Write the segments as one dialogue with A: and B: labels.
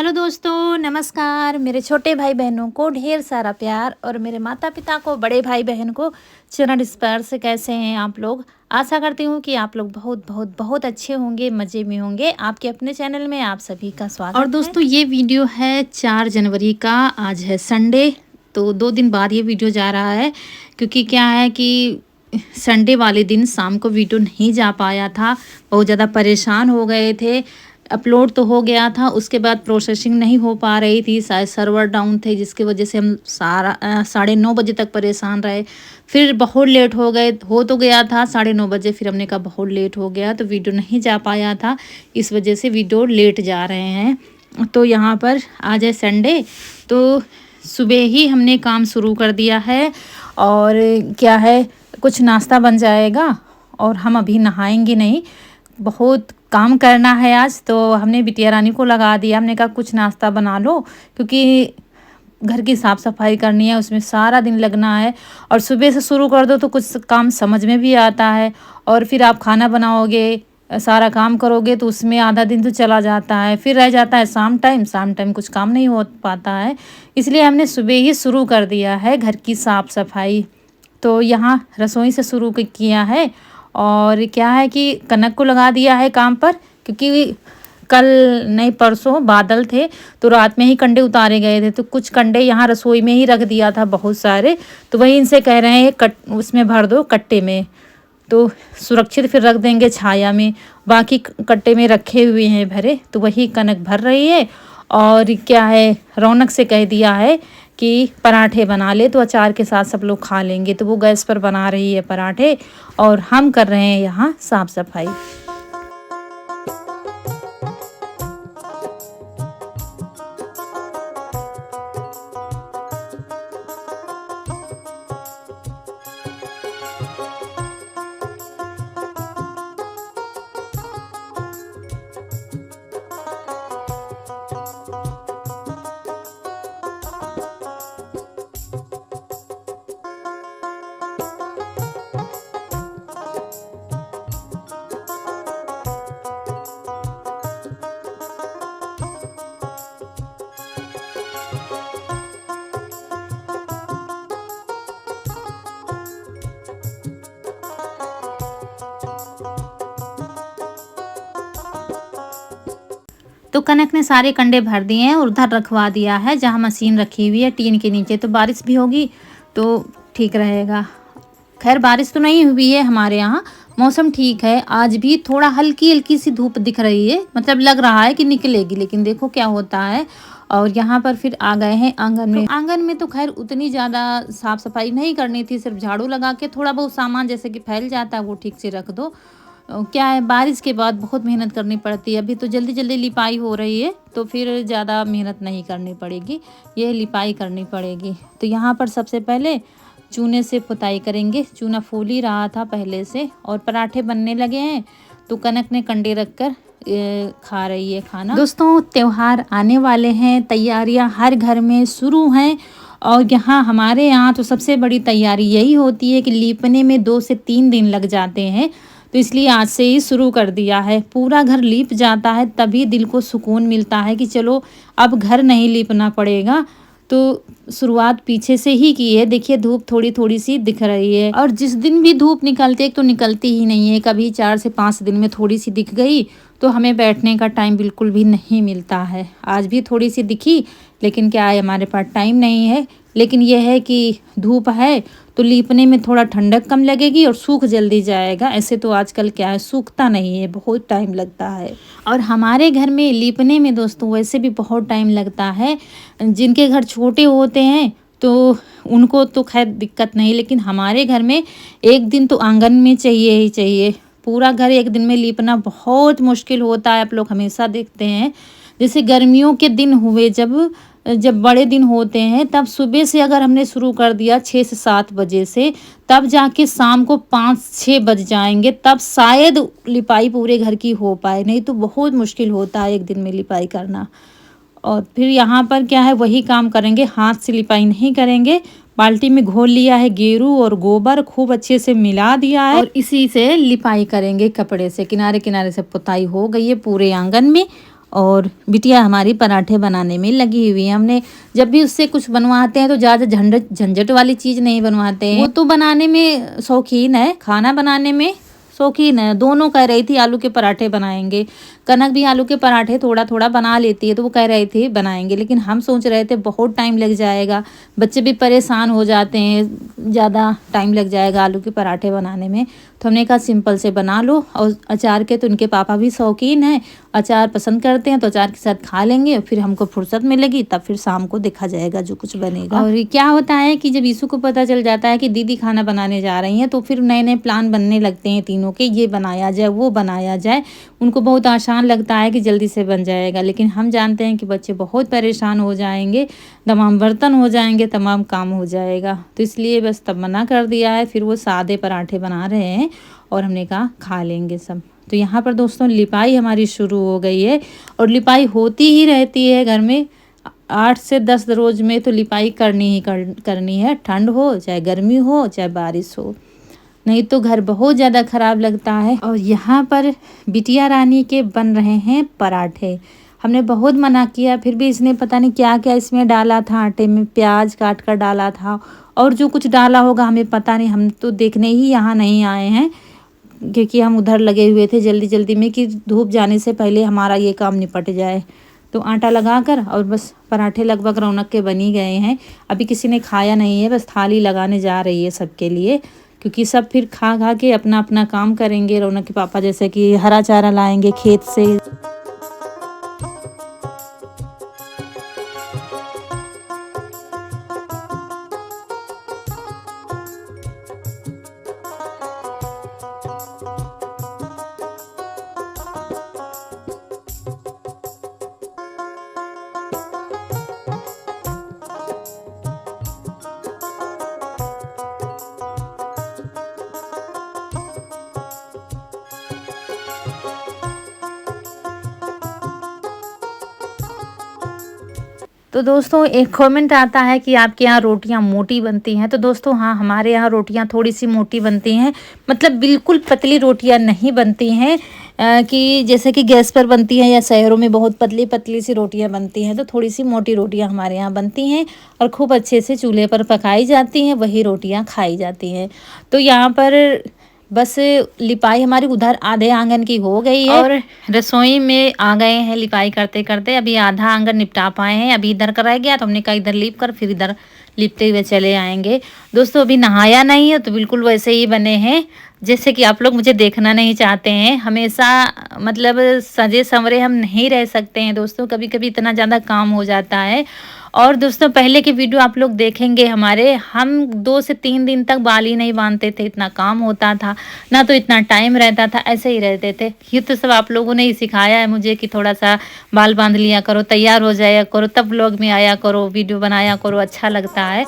A: Hello दोस्तों, नमस्कार। मेरे छोटे भाई बहनों को ढेर सारा प्यार और मेरे माता पिता को, बड़े भाई बहन को चरण स्पर्श। कैसे हैं आप लोग? आशा करती हूँ कि आप लोग बहुत बहुत बहुत अच्छे होंगे, मज़े में होंगे। आपके अपने चैनल में आप सभी का स्वागत है। और दोस्तों, ये वीडियो है 4 जनवरी का। आज है संडे, तो 2 दिन बाद ये वीडियो जा रहा है, क्योंकि क्या है कि संडे वाले दिन शाम को वीडियो नहीं जा पाया था। बहुत ज़्यादा परेशान हो गए थे। अपलोड तो हो गया था, उसके बाद प्रोसेसिंग नहीं हो पा रही थी, शायद सर्वर डाउन थे, जिसकी वजह से हम 9:30 बजे तक परेशान रहे। फिर बहुत लेट हो गए, हो तो गया था 9:30 बजे, फिर हमने कहा बहुत लेट हो गया तो वीडियो नहीं जा पाया था, इस वजह से वीडियो लेट जा रहे हैं। तो यहाँ पर आज है संडे, तो सुबह ही हमने काम शुरू कर दिया है। और क्या है, कुछ नाश्ता बन जाएगा और हम अभी नहाएंगे नहीं, बहुत काम करना है आज। तो हमने बिटिया रानी को लगा दिया, हमने कहा कुछ नाश्ता बना लो, क्योंकि घर की साफ़ सफाई करनी है, उसमें सारा दिन लगना है। और सुबह से शुरू कर दो तो कुछ काम समझ में भी आता है, और फिर आप खाना बनाओगे, सारा काम करोगे तो उसमें आधा दिन तो चला जाता है। फिर रह जाता है शाम टाइम कुछ काम नहीं हो पाता है। इसलिए हमने सुबह ही शुरू कर दिया है घर की साफ़ सफाई। तो यहाँ रसोई से शुरू किया है। और क्या है कि कनक को लगा दिया है काम पर, क्योंकि कल नहीं परसों बादल थे, तो रात में ही कंडे उतारे गए थे। तो कुछ कंडे यहाँ रसोई में ही रख दिया था बहुत सारे, तो वही इनसे कह रहे हैं उसमें भर दो कट्टे में, तो सुरक्षित फिर रख देंगे छाया में। बाकी कट्टे में रखे हुए हैं भरे, तो वही कनक भर रही है। और क्या है, रौनक से कह दिया है कि पराठे बना ले, तो अचार के साथ सब लोग खा लेंगे, तो वो गैस पर बना रही है पराठे और हम कर रहे हैं यहाँ साफ सफाई। तो कनक ने सारे कंडे भर दिए हैं और उधर रखवा दिया है जहाँ मशीन रखी हुई है टीन के नीचे। तो बारिश भी होगी तो ठीक रहेगा। खैर बारिश तो नहीं हुई है हमारे यहाँ, मौसम ठीक है। आज भी थोड़ा हल्की हल्की सी धूप दिख रही है, मतलब लग रहा है कि निकलेगी, लेकिन देखो क्या होता है। और यहाँ पर फिर आ गए हैं आंगन में। तो आंगन में तो खैर उतनी ज़्यादा साफ़ सफाई नहीं करनी थी, सिर्फ झाड़ू लगा के थोड़ा बहुत सामान जैसे कि फैल जाता है वो ठीक से रख दो। क्या है, बारिश के बाद बहुत मेहनत करनी पड़ती है। अभी तो जल्दी जल्दी लिपाई हो रही है, तो फिर ज़्यादा मेहनत नहीं करनी पड़ेगी, ये लिपाई करनी पड़ेगी। तो यहाँ पर सबसे पहले चूने से पुताई करेंगे। चूना फूल ही रहा था पहले से, और पराठे बनने लगे हैं। तो कनक ने कंडे रख कर खा रही है खाना। दोस्तों, त्यौहार आने वाले हैं, तैयारियां हर घर में शुरू हैं। और यहाँ हमारे यहाँ तो सबसे बड़ी तैयारी यही होती है कि लीपने में 2 से 3 दिन लग जाते हैं, तो इसलिए आज से ही शुरू कर दिया है। पूरा घर लीप जाता है तभी दिल को सुकून मिलता है कि चलो अब घर नहीं लीपना पड़ेगा। तो शुरुआत पीछे से ही की है। देखिए धूप थोड़ी थोड़ी सी दिख रही है, और जिस दिन भी धूप निकलती है तो निकलती ही नहीं है। कभी 4 से 5 दिन में थोड़ी सी दिख गई तो हमें बैठने का टाइम बिल्कुल भी नहीं मिलता है। आज भी थोड़ी सी दिखी, लेकिन क्या है, हमारे पास टाइम नहीं है। लेकिन यह है कि धूप है तो लीपने में थोड़ा ठंडक कम लगेगी और सूख जल्दी जाएगा। ऐसे तो आजकल क्या है, सूखता नहीं है, बहुत टाइम लगता है। और हमारे घर में लीपने में दोस्तों वैसे भी बहुत टाइम लगता है। जिनके घर छोटे होते हैं तो उनको तो खैर दिक्कत नहीं, लेकिन हमारे घर में एक दिन तो आंगन में चाहिए ही चाहिए। पूरा घर एक दिन में लीपना बहुत मुश्किल होता है। आप लोग हमेशा देखते हैं, जैसे गर्मियों के दिन हुए, जब बड़े दिन होते हैं, तब सुबह से अगर हमने शुरू कर दिया 6 से 7 बजे से, तब जाके शाम को 5-6 बज जाएंगे, तब शायद लिपाई पूरे घर की हो पाए, नहीं तो बहुत मुश्किल होता है एक दिन में लिपाई करना। और फिर यहाँ पर क्या है, वही काम करेंगे, हाथ से लिपाई नहीं करेंगे। बाल्टी में घोल लिया है गेरू और गोबर, खूब अच्छे से मिला दिया है, और इसी से लिपाई करेंगे कपड़े से। किनारे किनारे से पुताई हो गई है पूरे आंगन में। और बिटिया हमारी पराठे बनाने में लगी हुई है। हमने जब भी उससे कुछ बनवाते हैं तो ज़्यादा झंझट वाली चीज़ नहीं बनवाते हैं। वो तो बनाने में शौकीन है, खाना बनाने में शौकीन है। दोनों कह रही थी आलू के पराठे बनाएंगे। कनक भी आलू के पराठे थोड़ा थोड़ा बना लेती है, तो वो कह रहे थे बनाएंगे, लेकिन हम सोच रहे थे बहुत टाइम लग जाएगा, बच्चे भी परेशान हो जाते हैं, ज़्यादा टाइम लग जाएगा आलू के पराठे बनाने में। तो हमने कहा सिंपल से बना लो। और अचार के तो उनके पापा भी शौकीन हैं, अचार पसंद करते हैं, तो अचार के साथ खा लेंगे। फिर हमको फुर्सत मिलेगी तब फिर शाम को देखा जाएगा जो कुछ बनेगा। और क्या होता है कि जब यीशु को पता चल जाता है कि दीदी खाना बनाने जा रही हैं, तो फिर नए नए प्लान बनने लगते हैं तीनों के, ये बनाया जाए वो बनाया जाए। उनको बहुत आसान लगता है कि जल्दी से बन जाएगा, लेकिन हम जानते हैं कि बच्चे बहुत परेशान हो जाएंगे, तमाम बर्तन हो जाएंगे, तमाम काम हो जाएगा। तो इसलिए बस तब मना कर दिया है। फिर वो सादे पराठे बना रहे हैं और हमने कहा खा लेंगे सब। तो यहाँ पर दोस्तों लिपाई हमारी शुरू हो गई है, और लिपाई होती ही रहती है घर में। 8 से 10 रोज में तो लिपाई करनी ही करनी है, ठंड हो चाहे गर्मी हो चाहे बारिश हो, नहीं तो घर बहुत ज़्यादा ख़राब लगता है। और यहाँ पर बिटिया रानी के बन रहे हैं पराठे। हमने बहुत मना किया, फिर भी इसने पता नहीं क्या क्या इसमें डाला था, आटे में प्याज काट कर डाला था, और जो कुछ डाला होगा हमें पता नहीं, हम तो देखने ही यहाँ नहीं आए हैं, क्योंकि हम उधर लगे हुए थे जल्दी जल्दी में कि धूप जाने से पहले हमारा ये काम निपट जाए। तो आटा लगाकर और बस पराठे लगभग रौनक के बन ही गए हैं। अभी किसी ने खाया नहीं है, बस थाली लगाने जा रही है सबके लिए, क्योंकि सब फिर खा खा के अपना अपना काम करेंगे। रौनक के पापा जैसे कि हरा चारा लाएंगे खेत से। तो दोस्तों एक कमेंट आता है कि आपके यहाँ रोटियाँ मोटी बनती हैं। तो दोस्तों हाँ, हमारे यहाँ रोटियाँ थोड़ी सी मोटी बनती हैं, मतलब बिल्कुल पतली रोटियाँ नहीं बनती हैं कि जैसे कि गैस पर बनती हैं या शहरों में बहुत पतली पतली सी रोटियाँ बनती हैं। तो थोड़ी सी मोटी रोटियाँ हमारे यहाँ बनती हैं और खूब अच्छे से चूल्हे पर पकाई जाती हैं, वही रोटियाँ खाई जाती हैं। तो यहाँ पर बस लिपाई हमारी उधर आधे आंगन की हो गई है और रसोई में आ गए हैं लिपाई करते करते। अभी आधा आंगन निपटा पाए हैं, अभी इधर का रह गया, तो हमने कहा इधर लिप कर फिर इधर लिपते हुए चले आएंगे। दोस्तों अभी नहाया नहीं है, तो बिल्कुल वैसे ही बने हैं जैसे कि आप लोग मुझे देखना नहीं चाहते हैं। हमेशा मतलब सजे संवरे हम नहीं रह सकते हैं दोस्तों, कभी कभी इतना ज़्यादा काम हो जाता है। और दोस्तों पहले के वीडियो आप लोग देखेंगे हमारे, हम 2 से 3 दिन तक बाल ही नहीं बांधते थे, इतना काम होता था, ना तो इतना टाइम रहता था, ऐसे ही रहते थे। ये तो सब आप लोगों ने ही सिखाया है मुझे कि थोड़ा सा बाल बांध लिया करो, तैयार हो जाया करो, तब व्लॉग में आया करो, वीडियो बनाया करो, अच्छा लगता है।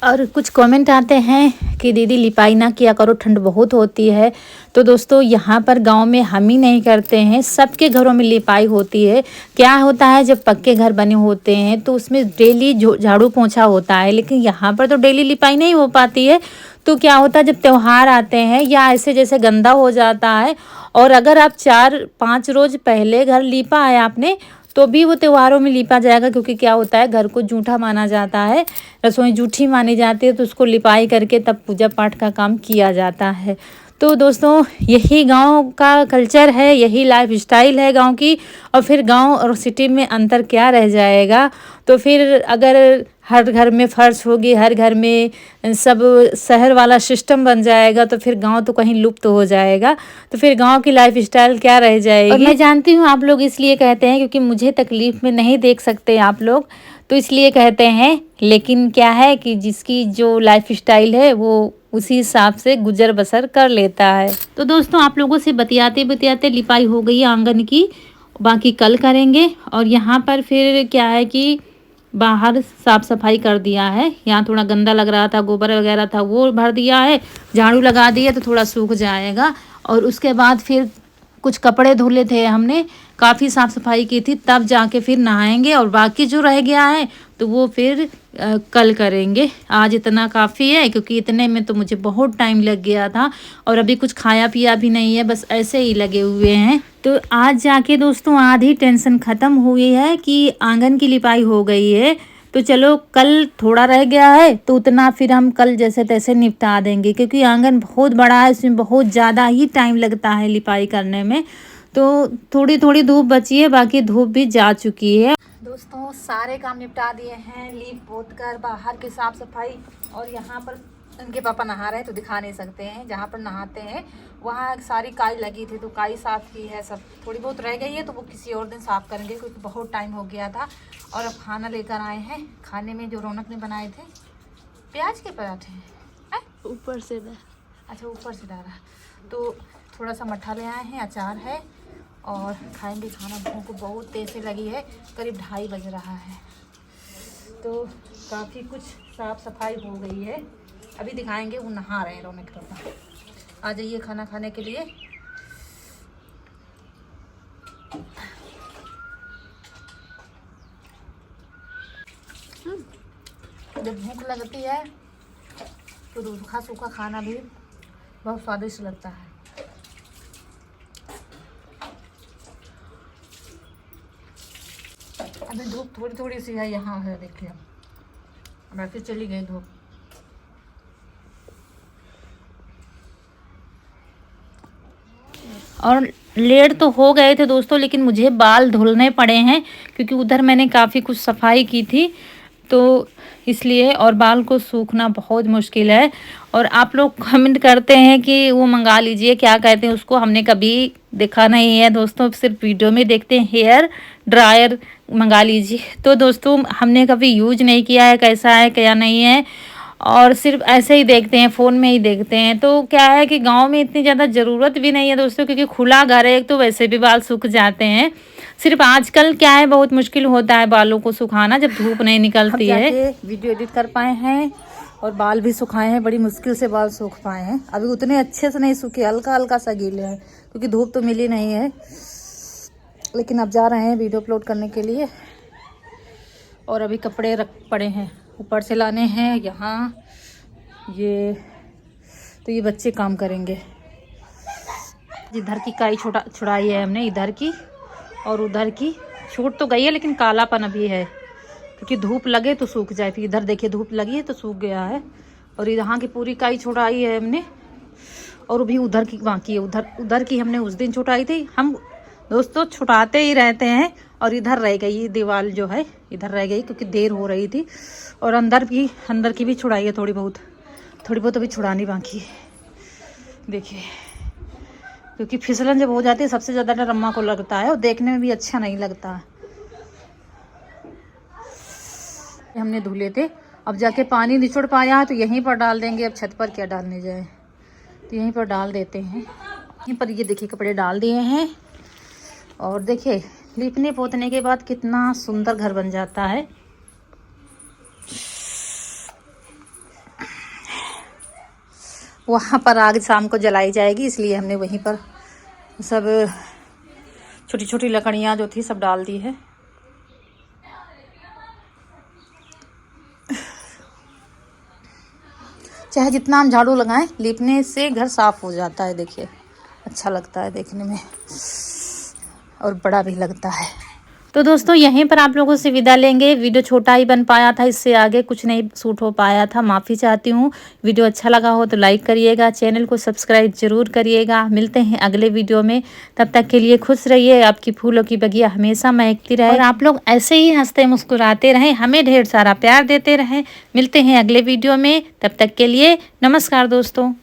A: और कुछ कमेंट आते हैं कि दीदी लिपाई ना किया करो, ठंड बहुत होती है। तो दोस्तों यहाँ पर गांव में हम ही नहीं करते हैं, सबके घरों में लिपाई होती है। क्या होता है जब पक्के घर बने होते हैं तो उसमें डेली झाड़ू पोंछा होता है, लेकिन यहाँ पर तो डेली लिपाई नहीं हो पाती है। तो क्या होता है जब त्यौहार आते हैं या ऐसे जैसे गंदा हो जाता है, और अगर आप 4-5 रोज पहले घर लीपा है आपने, तो भी वो त्योहारों में लिपा जाएगा, क्योंकि क्या होता है घर को जूठा माना जाता है, रसोई जूठी मानी जाती है, तो उसको लिपाई करके तब पूजा पाठ का काम किया जाता है। तो दोस्तों यही गांव का कल्चर है, यही लाइफ स्टाइल है गांव की। और फिर गांव और सिटी में अंतर क्या रह जाएगा। तो फिर अगर हर घर में फर्श होगी, हर घर में सब शहर वाला सिस्टम बन जाएगा, तो फिर गांव तो कहीं लुप्त हो जाएगा। तो फिर गांव की लाइफ स्टाइल क्या रह जाएगी। और मैं जानती हूँ आप लोग इसलिए कहते हैं क्योंकि मुझे तकलीफ में नहीं देख सकते आप लोग, तो इसलिए कहते हैं। लेकिन क्या है कि जिसकी जो लाइफ स्टाइल है वो उसी हिसाब से गुजर बसर कर लेता है। तो दोस्तों आप लोगों से बतियाते बतियाते लिपाई हो गई आंगन की, बाकी कल करेंगे। और यहाँ पर फिर क्या है कि बाहर साफ़ सफाई कर दिया है, यहाँ थोड़ा गंदा लग रहा था, गोबर वगैरह था वो भर दिया है, झाड़ू लगा दिया तो थोड़ा सूख जाएगा। और उसके बाद फिर कुछ कपड़े धुले थे हमने, काफ़ी साफ़ सफाई की थी, तब जाके फिर नहाएंगे। और बाकी जो रह गया है तो वो फिर कल करेंगे। आज इतना काफ़ी है क्योंकि इतने में तो मुझे बहुत टाइम लग गया था और अभी कुछ खाया पिया भी नहीं है, बस ऐसे ही लगे हुए हैं। तो आज जाके दोस्तों आधी टेंशन ख़त्म हुई है कि आंगन की लिपाई हो गई है। तो चलो कल थोड़ा रह गया है तो उतना फिर हम कल जैसे तैसे निपटा देंगे, क्योंकि आंगन बहुत बड़ा है, इसमें बहुत ज़्यादा ही टाइम लगता है लिपाई करने में। तो थोड़ी थोड़ी धूप बची है, बाकी धूप भी जा चुकी है। दोस्तों सारे काम निपटा दिए हैं, लीप पोत कर, बाहर की साफ़ सफाई। और यहाँ पर इनके पापा नहा रहे हैं तो दिखा नहीं सकते हैं, जहाँ पर नहाते हैं वहाँ सारी काई लगी थी तो काई साफ़ की है, सब थोड़ी बहुत रह गई है तो वो किसी और दिन साफ़ करेंगे क्योंकि बहुत टाइम हो गया था। और अब खाना लेकर आए हैं, खाने में जो रौनक ने बनाए थे प्याज के पराठे हैं,
B: ऊपर से
A: अच्छा ऊपर से डाला, तो थोड़ा सा मट्ठा ले आए हैं, अचार है और खाएंगे खाना। भूख बहुत तेज से लगी है, करीब 2:30 बज रहा है तो काफ़ी कुछ साफ़ सफाई हो गई है। अभी दिखाएंगे, वो नहा रहे हैं रौनक पापा। आ जाइए खाना खाने के लिए। जब भूख लगती है तो सूखा सूखा खाना भी बहुत स्वादिष्ट लगता है। अभी धूप थोड़ी थोड़ी सी है, यहाँ है देखिए, वैसे चली गई धूप। और लेट तो हो गए थे दोस्तों, लेकिन मुझे बाल धुलने पड़े हैं क्योंकि उधर मैंने काफ़ी कुछ सफाई की थी तो इसलिए, और बाल को सूखना बहुत मुश्किल है। और आप लोग कमेंट करते हैं कि वो मंगा लीजिए, क्या कहते हैं उसको, हमने कभी देखा नहीं है दोस्तों, सिर्फ वीडियो में देखते हैं। हेयर ड्रायर मंगा लीजिए, तो दोस्तों हमने कभी यूज नहीं किया है, कैसा है क्या नहीं है, और सिर्फ ऐसे ही देखते हैं, फ़ोन में ही देखते हैं। तो क्या है कि गांव में इतनी ज़्यादा ज़रूरत भी नहीं है दोस्तों, क्योंकि खुला घर है तो वैसे भी बाल सूख जाते हैं। सिर्फ आजकल क्या है, बहुत मुश्किल होता है बालों को सुखाना जब धूप नहीं निकलती है। वीडियो एडिट कर पाए हैं और बाल भी सुखाए हैं, बड़ी मुश्किल से बाल सूख पाए हैं। अभी उतने अच्छे से नहीं सूखे, हल्का हल्का सा गीले हैं क्योंकि धूप तो मिली नहीं है। लेकिन अब जा रहे हैं वीडियो अपलोड करने के लिए। और अभी कपड़े रख पड़े हैं, ऊपर से लाने हैं यहाँ, ये तो ये बच्चे काम करेंगे। इधर की काई छुड़ाई है हमने, इधर की और उधर की छूट तो गई है लेकिन कालापन अभी है क्योंकि धूप लगे तो सूख जाए। फिर इधर देखिए धूप लगी है तो सूख गया है। और यहाँ की पूरी काई छुड़ाई है हमने, और अभी उधर की बाकी है। उधर की हमने उस दिन छुटाई थी। हम दोस्तों छुटाते ही रहते हैं। और इधर रह गई दीवार जो है, इधर रह गई क्योंकि देर हो रही थी। और अंदर की भी छुड़ाई है, थोड़ी बहुत अभी छुड़ानी बाकी है। देखिए क्योंकि फिसलन जब हो जाती है सबसे ज़्यादा डर अम्मा को लगता है और देखने में भी अच्छा नहीं लगता। हमने धुले थे, अब जाके पानी निचोड़ पाया है तो यहीं पर डाल देंगे। अब छत पर क्या डालने जाए, तो यहीं पर डाल देते हैं। यहीं पर ये देखिए कपड़े डाल दिए हैं। और देखिए लीपने पोतने के बाद कितना सुंदर घर बन जाता है। वहाँ पर आग शाम को जलाई जाएगी, इसलिए हमने वहीं पर सब छोटी छोटी लकड़ियाँ जो थी सब डाल दी है। चाहे जितना हम झाड़ू लगाएं, लीपने से घर साफ हो जाता है। देखिए अच्छा लगता है देखने में और बड़ा भी लगता है। तो दोस्तों यहीं पर आप लोगों से विदा लेंगे। वीडियो छोटा ही बन पाया था, इससे आगे कुछ नहीं शूट हो पाया था, माफ़ी चाहती हूँ। वीडियो अच्छा लगा हो तो लाइक करिएगा, चैनल को सब्सक्राइब जरूर करिएगा। मिलते हैं अगले वीडियो में, तब तक के लिए खुश रहिए। आपकी फूलों की बगिया हमेशा महकती रहे और आप लोग ऐसे ही हंसते मुस्कुराते रहें, हमें ढेर सारा प्यार देते रहें। मिलते हैं अगले वीडियो में, तब तक के लिए नमस्कार दोस्तों।